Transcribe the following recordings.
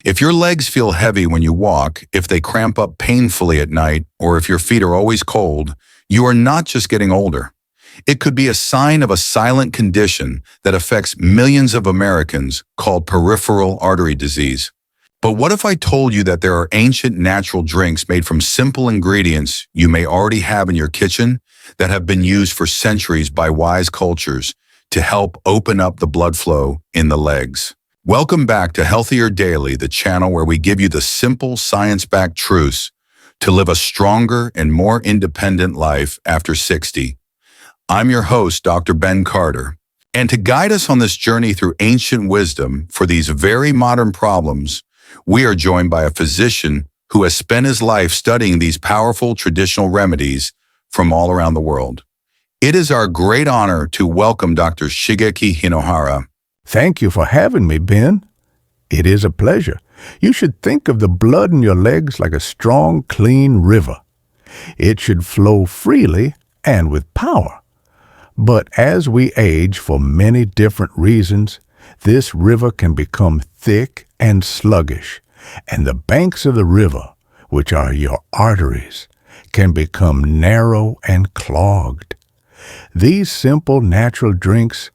If your legs feel heavy when you walk, if they cramp up painfully at night, or if your feet are always cold, you are not just getting older. It could be a sign of a silent condition that affects millions of Americans called peripheral artery disease. But what if I told you that there are ancient natural drinks made from simple ingredients you may already have in your kitchen that have been used for centuries by wise cultures to help open up the blood flow in the legs? Welcome back to Healthier Daily, the channel where we give you the simple science-backed truths to live a stronger and more independent life after 60. I'm your host, Dr. Ben Carter, and to guide us on this journey through ancient wisdom for these very modern problems, we are joined by a physician who has spent his life studying these powerful traditional remedies from all around the world. It is our great honor to welcome Dr. Shigeki Hinohara. Thank you for having me, Ben. It is a pleasure. You should think of the blood in your legs like a strong, clean river. It should flow freely and with power. But as we age for many different reasons, this river can become thick and sluggish, and the banks of the river, which are your arteries, can become narrow and clogged. These simple natural drinks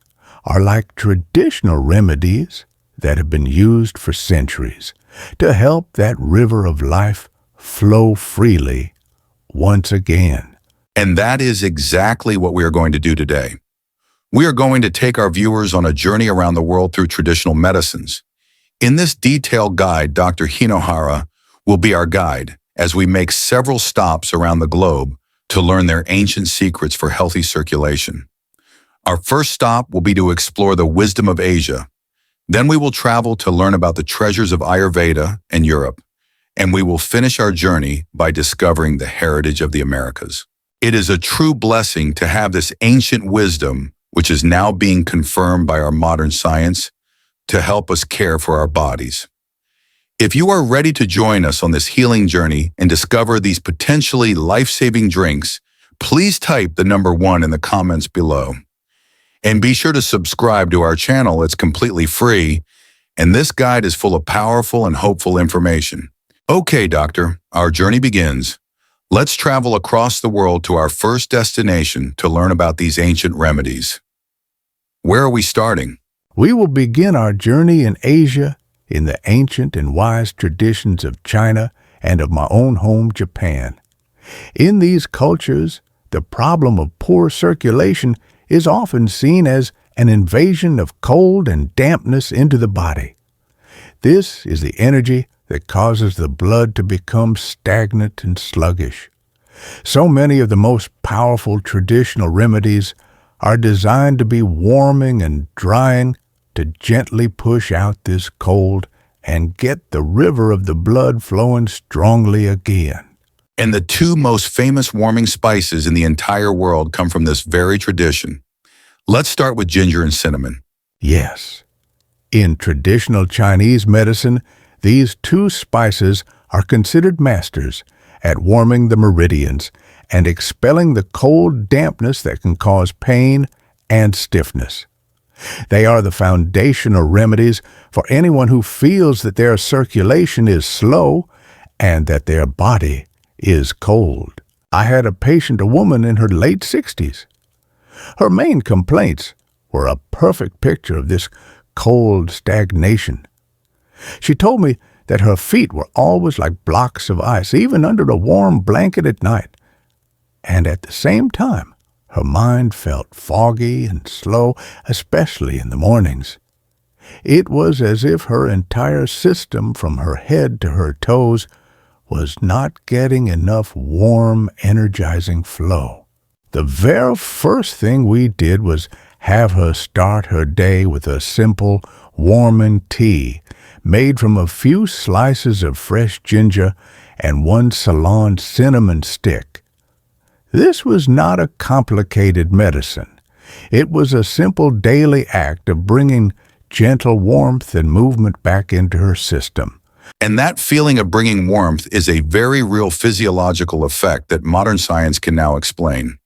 are like traditional remedies that have been used for centuries to help that river of life flow freely once again. And that is exactly what we are going to do today. We are going to take our viewers on a journey around the world through traditional medicines. In this detailed guide, Dr. Hinohara will be our guide as we make several stops around the globe to learn their ancient secrets for healthy circulation. Our first stop will be to explore the wisdom of Asia. Then we will travel to learn about the treasures of Ayurveda and Europe. And we will finish our journey by discovering the heritage of the Americas. It is a true blessing to have this ancient wisdom, which is now being confirmed by our modern science, to help us care for our bodies. If you are ready to join us on this healing journey and discover these potentially life-saving drinks, please type the number 1 in the comments below. And be sure to subscribe to our channel. It's completely free, and this guide is full of powerful and hopeful information. Okay, doctor, our journey begins. Let's travel across the world to our first destination to learn about these ancient remedies. Where are we starting? We will begin our journey in Asia, in the ancient and wise traditions of China and of my own home, Japan. In these cultures, the problem of poor circulation is often seen as an invasion of cold and dampness into the body. This is the energy that causes the blood to become stagnant and sluggish. So many of the most powerful traditional remedies are designed to be warming and drying to gently push out this cold and get the river of the blood flowing strongly again. And the 2 most famous warming spices in the entire world come from this very tradition. Let's start with ginger and cinnamon. Yes. In traditional Chinese medicine, these 2 spices are considered masters at warming the meridians and expelling the cold dampness that can cause pain and stiffness. They are the foundational remedies for anyone who feels that their circulation is slow and that their body is cold. I had a patient, a woman in her late 60s. Her main complaints were a perfect picture of this cold stagnation. She told me that her feet were always like blocks of ice, even under a warm blanket at night. And at the same time, her mind felt foggy and slow, especially in the mornings. It was as if her entire system, from her head to her toes, was not getting enough warm, energizing flow. The very first thing we did was have her start her day with a simple, warming tea made from a few slices of fresh ginger and 1 Ceylon cinnamon stick. This was not a complicated medicine. It was a simple daily act of bringing gentle warmth and movement back into her system. And that feeling of bringing warmth is a very real physiological effect that modern science can now explain.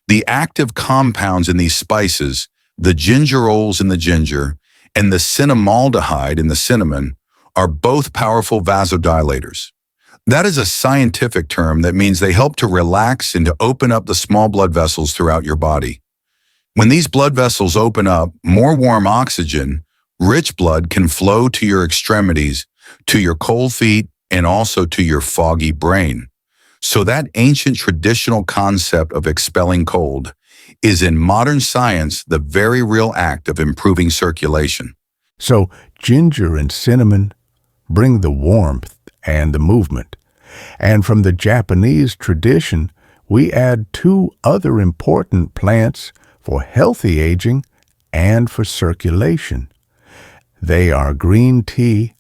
The active compounds in these spices, the gingerols in the ginger, and the cinnamaldehyde in the cinnamon, are both powerful vasodilators. That is a scientific term that means they help to relax and to open up the small blood vessels throughout your body. When these blood vessels open up, more warm oxygen, rich blood can flow to your extremities, to your cold feet, and also to your foggy brain. So that ancient traditional concept of expelling cold is in modern science the very real act of improving circulation. So ginger and cinnamon bring the warmth and the movement. And from the Japanese tradition, we add two other important plants for healthy aging and for circulation. They are green tea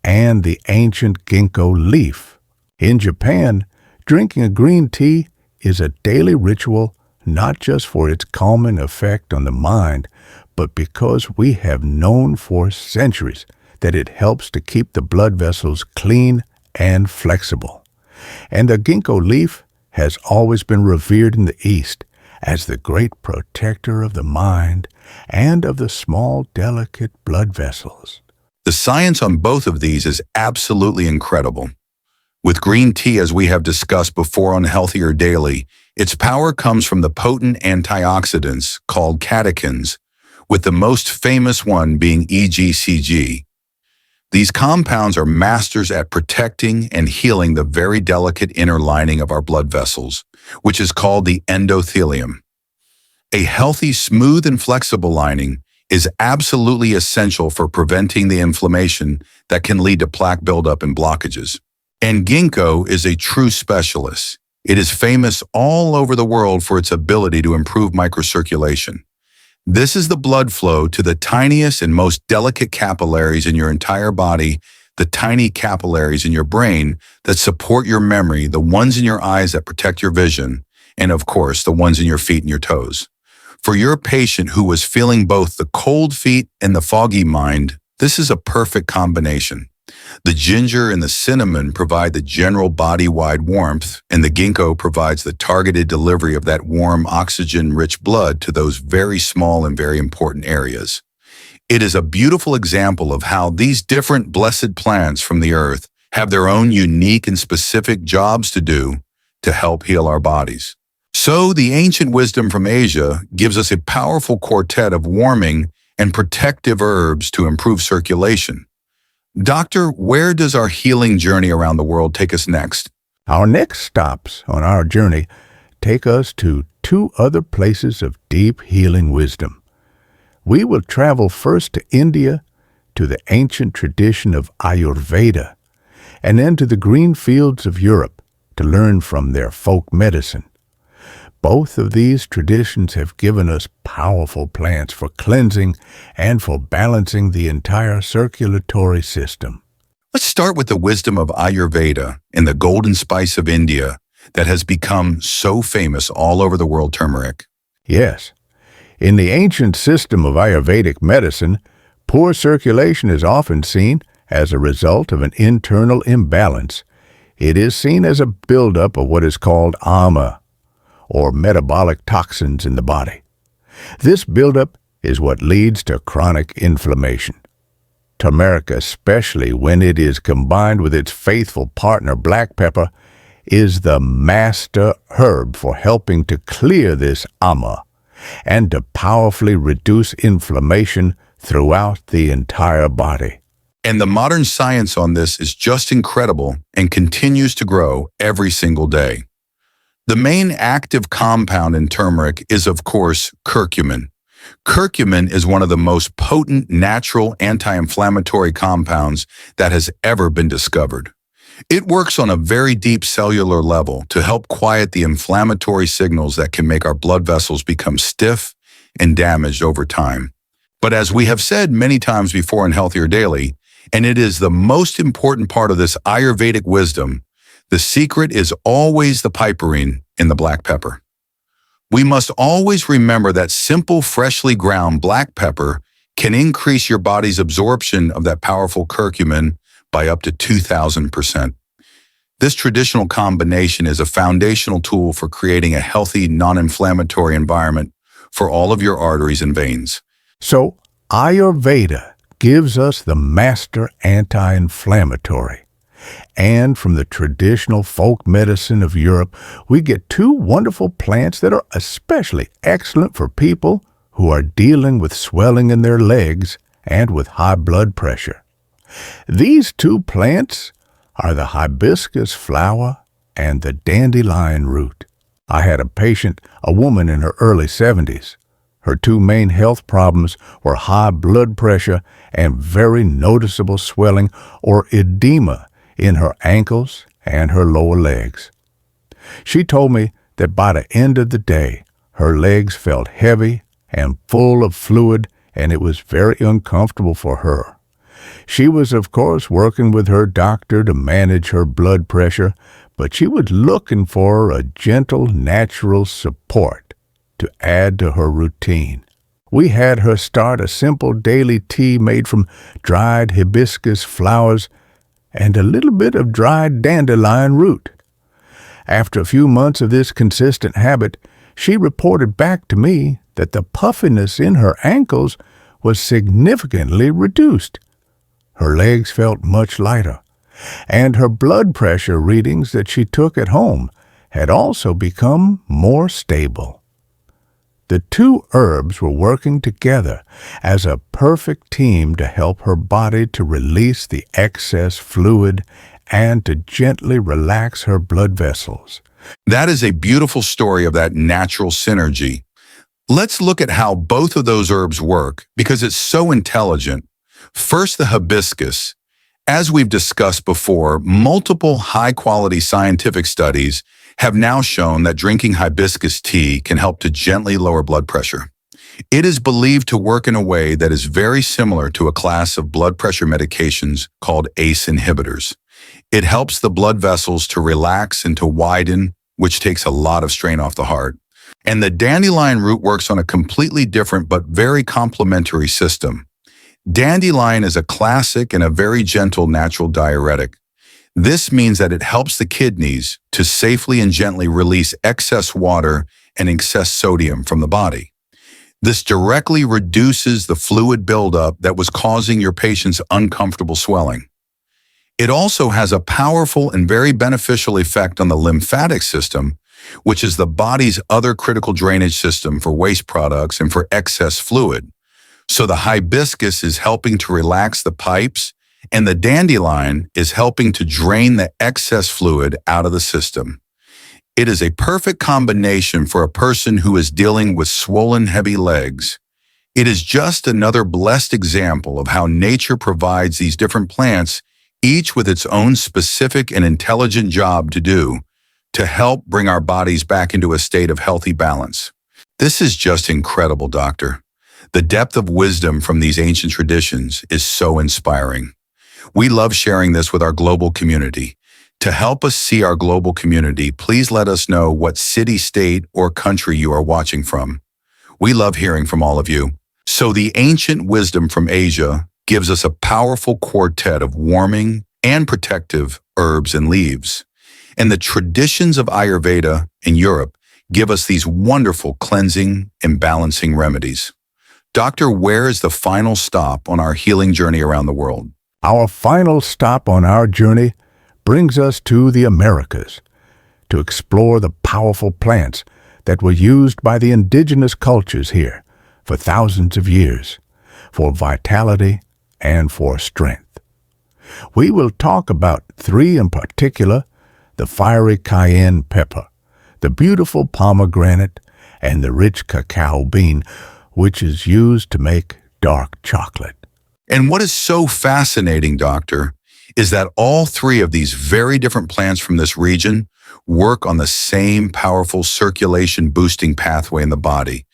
and the ancient ginkgo leaf. In Japan, drinking a green tea is a daily ritual not just for its calming effect on the mind, but because we have known for centuries that it helps to keep the blood vessels clean and flexible. And the ginkgo leaf has always been revered in the East as the great protector of the mind and of the small, delicate blood vessels. The science on both of these is absolutely incredible. With green tea, as we have discussed before on Healthier Daily, its power comes from the potent antioxidants called catechins, with the most famous one being EGCG. These compounds are masters at protecting and healing the very delicate inner lining of our blood vessels, which is called the endothelium. A healthy, smooth, and flexible lining is absolutely essential for preventing the inflammation that can lead to plaque buildup and blockages. And ginkgo is a true specialist. It is famous all over the world for its ability to improve microcirculation. This is the blood flow to the tiniest and most delicate capillaries in your entire body, the tiny capillaries in your brain that support your memory, the ones in your eyes that protect your vision, and of course, the ones in your feet and your toes. For your patient who was feeling both the cold feet and the foggy mind, this is a perfect combination. The ginger and the cinnamon provide the general body-wide warmth, and the ginkgo provides the targeted delivery of that warm, oxygen-rich blood to those very small and very important areas. It is a beautiful example of how these different blessed plants from the earth have their own unique and specific jobs to do to help heal our bodies. So the ancient wisdom from Asia gives us a powerful quartet of warming and protective herbs to improve circulation. Doctor, where does our healing journey around the world take us next? Our next stops on our journey take us to two other places of deep healing wisdom. We will travel first to India, to the ancient tradition of Ayurveda, and then to the green fields of Europe to learn from their folk medicine. Both of these traditions have given us powerful plants for cleansing and for balancing the entire circulatory system. Let's start with the wisdom of Ayurveda and the golden spice of India that has become so famous all over the world, turmeric. Yes, in the ancient system of Ayurvedic medicine, poor circulation is often seen as a result of an internal imbalance. It is seen as a buildup of what is called ama, or metabolic toxins in the body. This buildup is what leads to chronic inflammation. Turmeric, especially when it is combined with its faithful partner black pepper, is the master herb for helping to clear this ama and to powerfully reduce inflammation throughout the entire body. And the modern science on this is just incredible and continues to grow every single day. The main active compound in turmeric is, of course, curcumin. Curcumin is one of the most potent natural anti-inflammatory compounds that has ever been discovered. It works on a very deep cellular level to help quiet the inflammatory signals that can make our blood vessels become stiff and damaged over time. But as we have said many times before in Healthier Daily, and it is the most important part of this Ayurvedic wisdom, the secret is always the piperine in the black pepper. We must always remember that simple, freshly ground black pepper can increase your body's absorption of that powerful curcumin by up to 2,000%. This traditional combination is a foundational tool for creating a healthy, non-inflammatory environment for all of your arteries and veins. So, Ayurveda gives us the master anti-inflammatory. And from the traditional folk medicine of Europe, we get two wonderful plants that are especially excellent for people who are dealing with swelling in their legs and with high blood pressure. These two plants are the hibiscus flower and the dandelion root. I had a patient, a woman in her early 70s. Her two main health problems were high blood pressure and very noticeable swelling or edema in her ankles and her lower legs. She told me that by the end of the day, her legs felt heavy and full of fluid, and it was very uncomfortable for her. She was, of course, working with her doctor to manage her blood pressure, but she was looking for a gentle, natural support to add to her routine. We had her start a simple daily tea made from dried hibiscus flowers and a little bit of dried dandelion root. After a few months of this consistent habit, she reported back to me that the puffiness in her ankles was significantly reduced. Her legs felt much lighter, and her blood pressure readings that she took at home had also become more stable. The two herbs were working together as a perfect team to help her body to release the excess fluid and to gently relax her blood vessels. That is a beautiful story of that natural synergy. Let's look at how both of those herbs work because it's so intelligent. First, the hibiscus. As we've discussed before, multiple high-quality scientific studies have now shown that drinking hibiscus tea can help to gently lower blood pressure. It is believed to work in a way that is very similar to a class of blood pressure medications called ACE inhibitors. It helps the blood vessels to relax and to widen, which takes a lot of strain off the heart. And the dandelion root works on a completely different but very complementary system. Dandelion is a classic and a very gentle natural diuretic. This means that it helps the kidneys to safely and gently release excess water and excess sodium from the body. This directly reduces the fluid buildup that was causing your patient's uncomfortable swelling. It also has a powerful and very beneficial effect on the lymphatic system, which is the body's other critical drainage system for waste products and for excess fluid. So the hibiscus is helping to relax the pipes, and the dandelion is helping to drain the excess fluid out of the system. It is a perfect combination for a person who is dealing with swollen, heavy legs. It is just another blessed example of how nature provides these different plants, each with its own specific and intelligent job to do, to help bring our bodies back into a state of healthy balance. This is just incredible, Doctor. The depth of wisdom from these ancient traditions is so inspiring. We love sharing this with our global community. To help us see our global community, please let us know what city, state, or country you are watching from. We love hearing from all of you. So the ancient wisdom from Asia gives us a powerful quartet of warming and protective herbs and leaves. And the traditions of Ayurveda in Europe give us these wonderful cleansing and balancing remedies. Doctor, where is the final stop on our healing journey around the world? Our final stop on our journey brings us to the Americas to explore the powerful plants that were used by the indigenous cultures here for thousands of years for vitality and for strength. We will talk about three in particular: the fiery cayenne pepper, the beautiful pomegranate, and the rich cacao bean, which is used to make dark chocolate. And what is so fascinating, Doctor, is that all three of these very different plants from this region work on the same powerful circulation-boosting pathway in the body.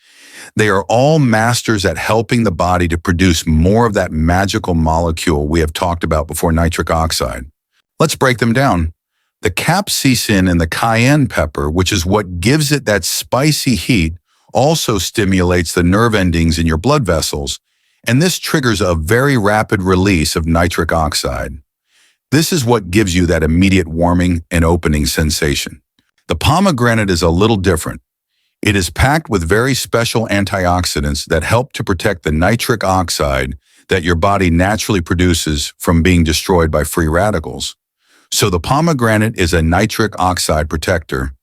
They are all masters at helping the body to produce more of that magical molecule we have talked about before, nitric oxide. Let's break them down. The capsaicin and the cayenne pepper, which is what gives it that spicy heat, also stimulates the nerve endings in your blood vessels, and this triggers a very rapid release of nitric oxide. This is what gives you that immediate warming and opening sensation. The pomegranate is a little different. It is packed with very special antioxidants that help to protect the nitric oxide that your body naturally produces from being destroyed by free radicals. So the pomegranate is a nitric oxide protector.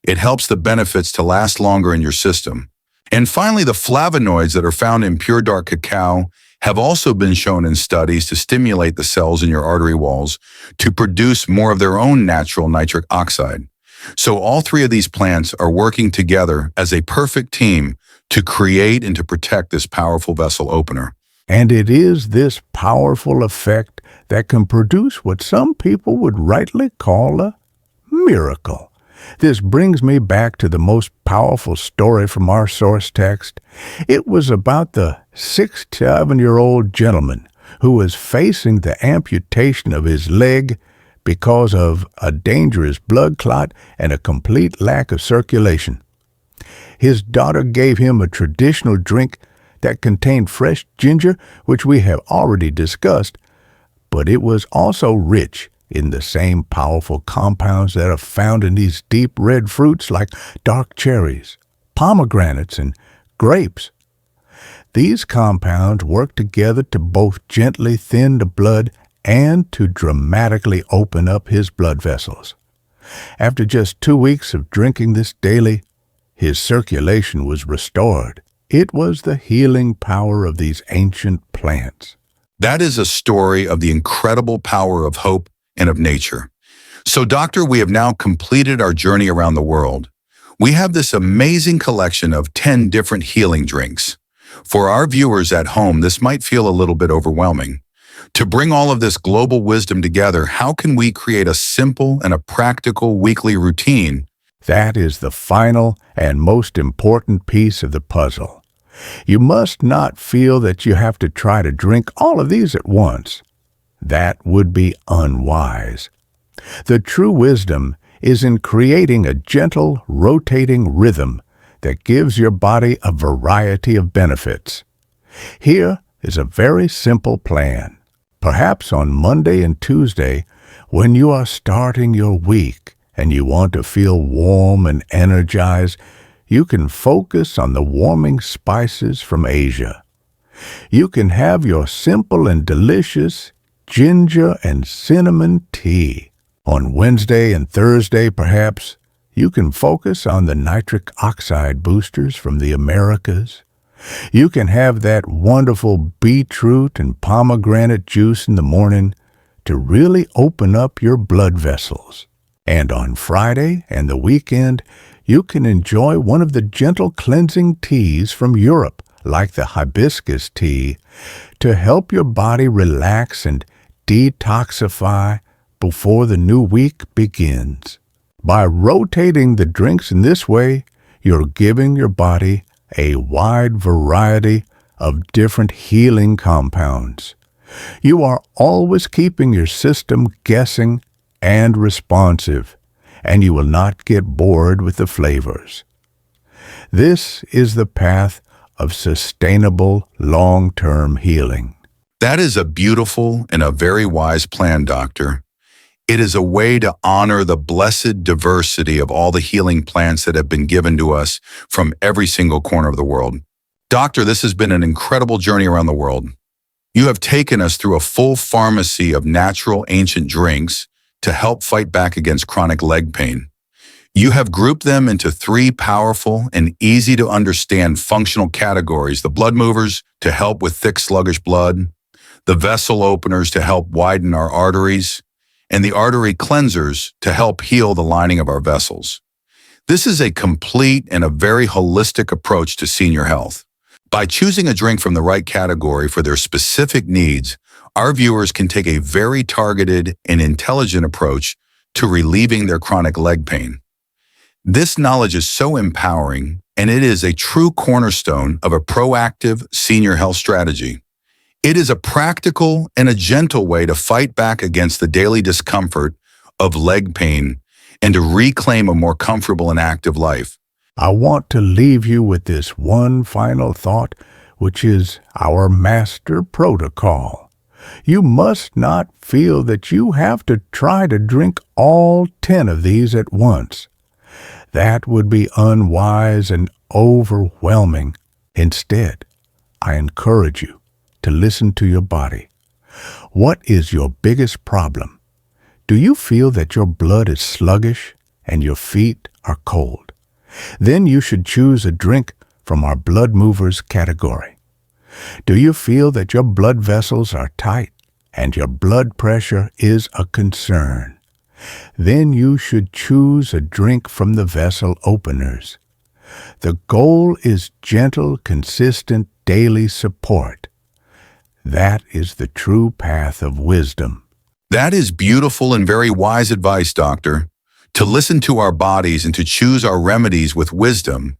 It helps the benefits to last longer in your system. And finally, the flavonoids that are found in pure dark cacao have also been shown in studies to stimulate the cells in your artery walls to produce more of their own natural nitric oxide. So all three of these plants are working together as a perfect team to create and to protect this powerful vessel opener. And it is this powerful effect that can produce what some people would rightly call a miracle. This brings me back to the most powerful story from our source text. It was about the 67-year-old gentleman who was facing the amputation of his leg because of a dangerous blood clot and a complete lack of circulation. His daughter gave him a traditional drink that contained fresh ginger, which we have already discussed, but it was also rich in the same powerful compounds that are found in these deep red fruits like dark cherries, pomegranates, and grapes. These compounds work together to both gently thin the blood and to dramatically open up his blood vessels. After just 2 weeks of drinking this daily, his circulation was restored. It was the healing power of these ancient plants. That is a story of the incredible power of hope and of nature. So, Doctor, we have now completed our journey around the world. We have this amazing collection of 10 different healing drinks. For our viewers at home, this might feel a little bit overwhelming. To bring all of this global wisdom together, how can we create a simple and a practical weekly routine? That is the final and most important piece of the puzzle. You must not feel that you have to try to drink all of these at once. That would be unwise. The true wisdom is in creating a gentle, rotating rhythm that gives your body a variety of benefits. Here is a very simple plan. Perhaps on Monday and Tuesday, when you are starting your week and you want to feel warm and energized, you can focus on the warming spices from Asia. You can have your simple and delicious ginger and cinnamon tea. On Wednesday and Thursday, perhaps, you can focus on the nitric oxide boosters from the Americas. You can have that wonderful beetroot and pomegranate juice in the morning to really open up your blood vessels. And on Friday and the weekend, you can enjoy one of the gentle cleansing teas from Europe, like the hibiscus tea, to help your body relax and detoxify before the new week begins. By rotating the drinks in this way, you're giving your body a wide variety of different healing compounds. You are always keeping your system guessing and responsive, and you will not get bored with the flavors. This is the path of sustainable long-term healing. That is a beautiful and a very wise plan, Doctor. It is a way to honor the blessed diversity of all the healing plants that have been given to us from every single corner of the world. Doctor, this has been an incredible journey around the world. You have taken us through a full pharmacy of natural ancient drinks to help fight back against chronic leg pain. You have grouped them into 3 powerful and easy to understand functional categories: the blood movers to help with thick, sluggish blood, the vessel openers to help widen our arteries, and the artery cleansers to help heal the lining of our vessels. This is a complete and a very holistic approach to senior health. By choosing a drink from the right category for their specific needs, our viewers can take a very targeted and intelligent approach to relieving their chronic leg pain. This knowledge is so empowering, and it is a true cornerstone of a proactive senior health strategy. It is a practical and a gentle way to fight back against the daily discomfort of leg pain and to reclaim a more comfortable and active life. I want to leave you with this one final thought, which is our master protocol. You must not feel that you have to try to drink all 10 of these at once. That would be unwise and overwhelming. Instead, I encourage you to listen to your body. What is your biggest problem? Do you feel that your blood is sluggish and your feet are cold? Then you should choose a drink from our blood movers category. Do you feel that your blood vessels are tight and your blood pressure is a concern? Then you should choose a drink from the vessel openers. The goal is gentle, consistent, daily support. That is the true path of wisdom. That is beautiful and very wise advice, Doctor. To listen to our bodies and to choose our remedies with wisdom.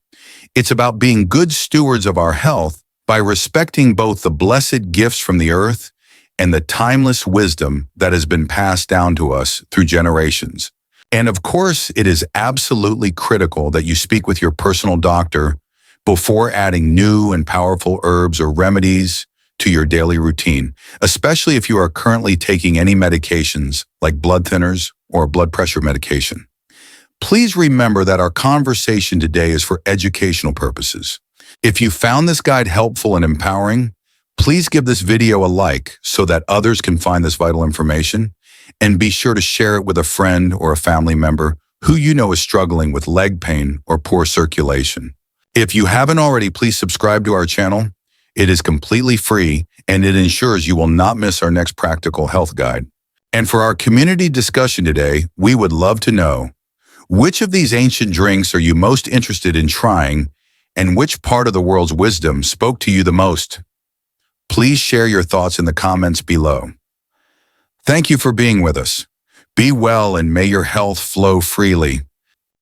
It's about being good stewards of our health by respecting both the blessed gifts from the earth and the timeless wisdom that has been passed down to us through generations. And of course, it is absolutely critical that you speak with your personal doctor before adding new and powerful herbs or remedies to your daily routine, especially if you are currently taking any medications like blood thinners or blood pressure medication. Please remember that our conversation today is for educational purposes. If you found this guide helpful and empowering, please give this video a like so that others can find this vital information, and be sure to share it with a friend or a family member who you know is struggling with leg pain or poor circulation. If you haven't already, please subscribe to our channel. It is completely free, and it ensures you will not miss our next practical health guide. And for our community discussion today, we would love to know, which of these ancient drinks are you most interested in trying, and which part of the world's wisdom spoke to you the most? Please share your thoughts in the comments below. Thank you for being with us. Be well and may your health flow freely.